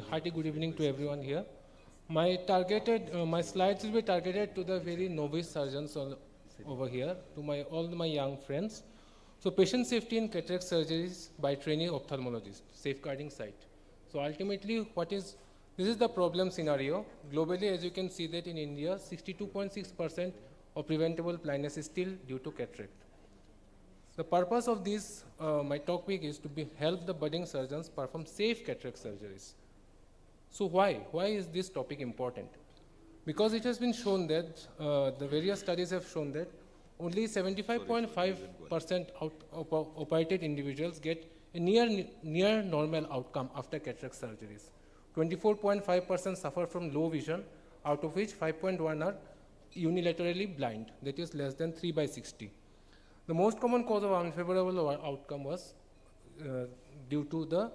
hearty good evening to everyone here. My slides will be targeted to the very novice surgeons over here, to all my young friends. So patient safety in cataract surgeries by trainee ophthalmologists, safeguarding sight. So ultimately, this is the problem scenario. Globally, as you can see that in India, 62.6% of preventable blindness is still due to cataract. The purpose of this, my topic is to help the budding surgeons perform safe cataract surgeries. So why? Why is this topic important? Because it has been shown that, the various studies have shown that only 75.5% operated individuals get a near normal outcome after cataract surgeries. 24.5% suffer from low vision, out of which 5.1 are unilaterally blind, that is less than 3/60. The most common cause of unfavorable outcome was due to the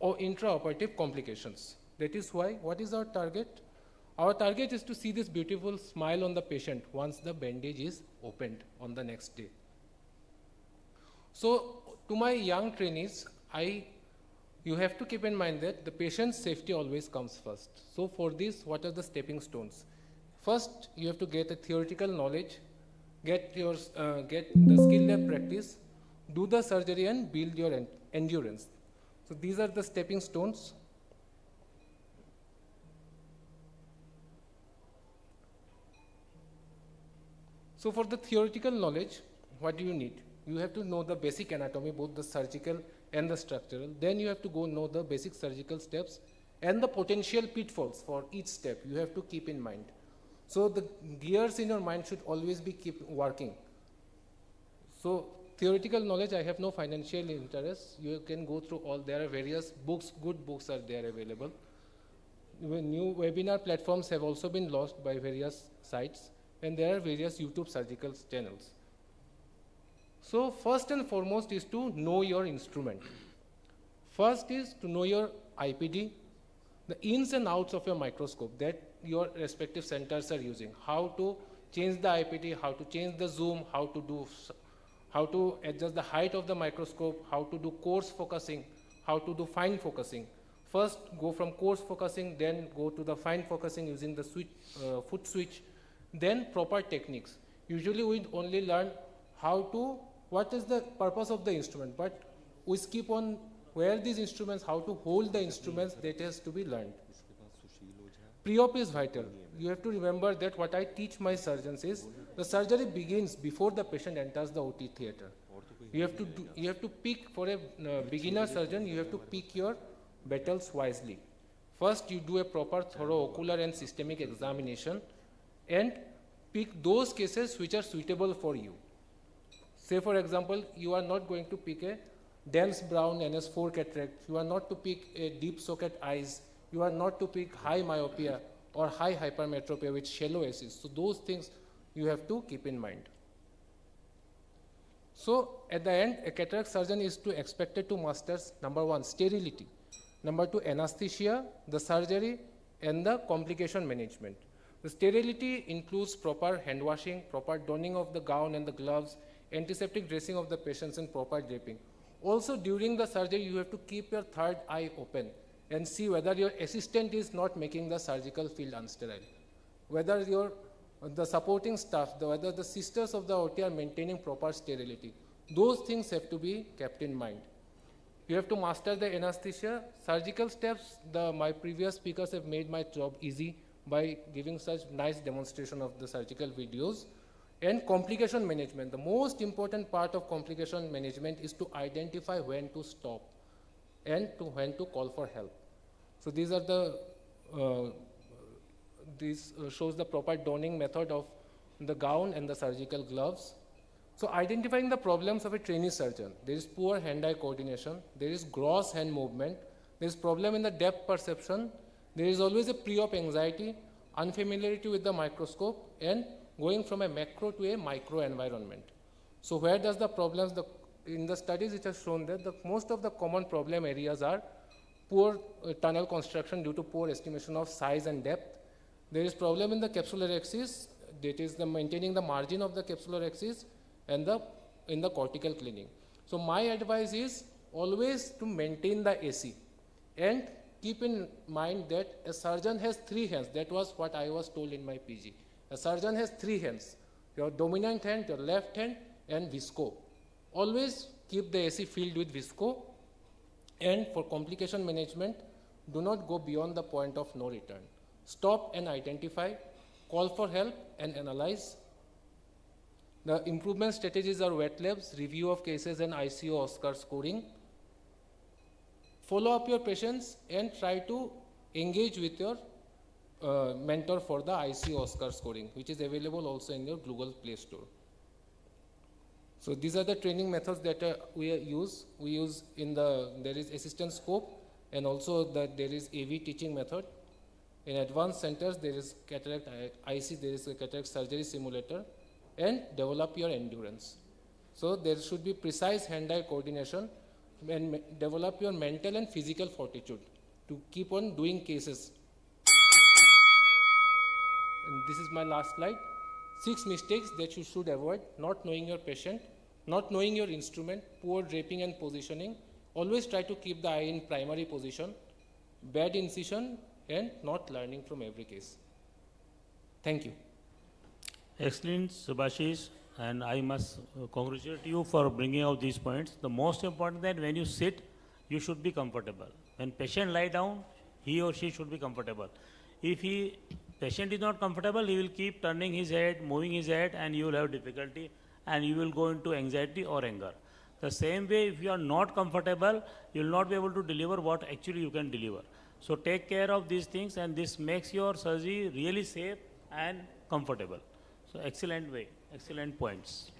intraoperative complications. That is why, what is our target? Our target is to see this beautiful smile on the patient once the bandage is opened on the next day. So, to my young trainees, you have to keep in mind that the patient's safety always comes first. So, for this, what are the stepping stones? First, you have to get a theoretical knowledge, get the skill lab practice, do the surgery and build your endurance. So these are the stepping stones. So for the theoretical knowledge, what do you need? You have to know the basic anatomy, both the surgical and the structural. Then you have to go know the basic surgical steps and the potential pitfalls for each step you have to keep in mind. So the gears in your mind should always be keep working. So theoretical knowledge, I have no financial interest. You can go through all, there are various books, good books are there available. New webinar platforms have also been launched by various sites, and there are various YouTube surgical channels. So first and foremost is to know your instrument. First is to know your IPD, the ins and outs of your microscope that your respective centers are using, how to change the IPD, how to change the zoom, how to adjust the height of the microscope, how to do coarse focusing, how to do fine focusing. First go from coarse focusing, then go to the fine focusing using the foot switch, then proper techniques. Usually we only learn what is the purpose of the instrument, but we skip on where these instruments, how to hold the instruments, that has to be learned. Pre-op is vital. You have to remember that what I teach my surgeons is the surgery begins before the patient enters the OT theater. You have to pick, for a beginner surgeon, you have to pick your battles wisely. First, you do a proper thorough ocular and systemic examination and pick those cases which are suitable for you. Say for example, you are not going to pick a dense brown NS4 cataract, you are not to pick a deep socket eyes, you are not to pick high myopia or high hypermetropia with shallow ACs. So those things you have to keep in mind. So at the end, a cataract surgeon is expected to master number 1, sterility, number 2, anesthesia, the surgery, and the complication management. The sterility includes proper hand washing, proper donning of the gown and the gloves, antiseptic dressing of the patients, and proper draping. Also during the surgery, you have to keep your third eye open and see whether your assistant is not making the surgical field unsterile, whether the supporting staff, whether the sisters of the OT are maintaining proper sterility. Those things have to be kept in mind. You have to master the anesthesia. Surgical steps, my previous speakers have made my job easy by giving such nice demonstration of the surgical videos. And complication management. The most important part of complication management is to identify when to stop and when to call for help. So these are this shows the proper donning method of the gown and the surgical gloves. So identifying the problems of a trainee surgeon. There is poor hand-eye coordination, there is gross hand movement, there is problem in the depth perception, there is always a pre-op anxiety, unfamiliarity with the microscope, and going from a macro to a micro environment. So where does the problems, in the studies it has shown that most of the common problem areas are poor tunnel construction due to poor estimation of size and depth. There is problem in the capsular axis, that is maintaining the margin of the capsular axis, and in the cortical cleaning. So my advice is always to maintain the AC and keep in mind that a surgeon has 3 hands. That was what I was told in my PG. A surgeon has 3 hands, your dominant hand, your left hand, and visco. Always keep the AC filled with visco, and for complication management, do not go beyond the point of no return. Stop and identify, call for help and analyze. The improvement strategies are wet labs, review of cases and ICO Oscar scoring. Follow up your patients and try to engage with your mentor for the ICO Oscar scoring, which is available also in your Google Play Store. So these are the training methods that we use. We use there is assistant scope, and also there is AV teaching method. In advanced centers, there is cataract IC, there is a cataract surgery simulator, and develop your endurance. So there should be precise hand-eye coordination and develop your mental and physical fortitude to keep on doing cases. And this is my last slide. 6 mistakes that you should avoid: not knowing your patient, not knowing your instrument, poor draping and positioning, always try to keep the eye in primary position, bad incision, and not learning from every case. Thank you. Excellent, Shibashis, and I must congratulate you for bringing out these points. The most important that when you sit, you should be comfortable. When patient lie down, he or she should be comfortable. If patient is not comfortable, he will keep turning his head, moving his head, and you will have difficulty, and you will go into anxiety or anger. The same way, if you are not comfortable, you will not be able to deliver what actually you can deliver. So take care of these things, and this makes your surgery really safe and comfortable. So excellent way, excellent points.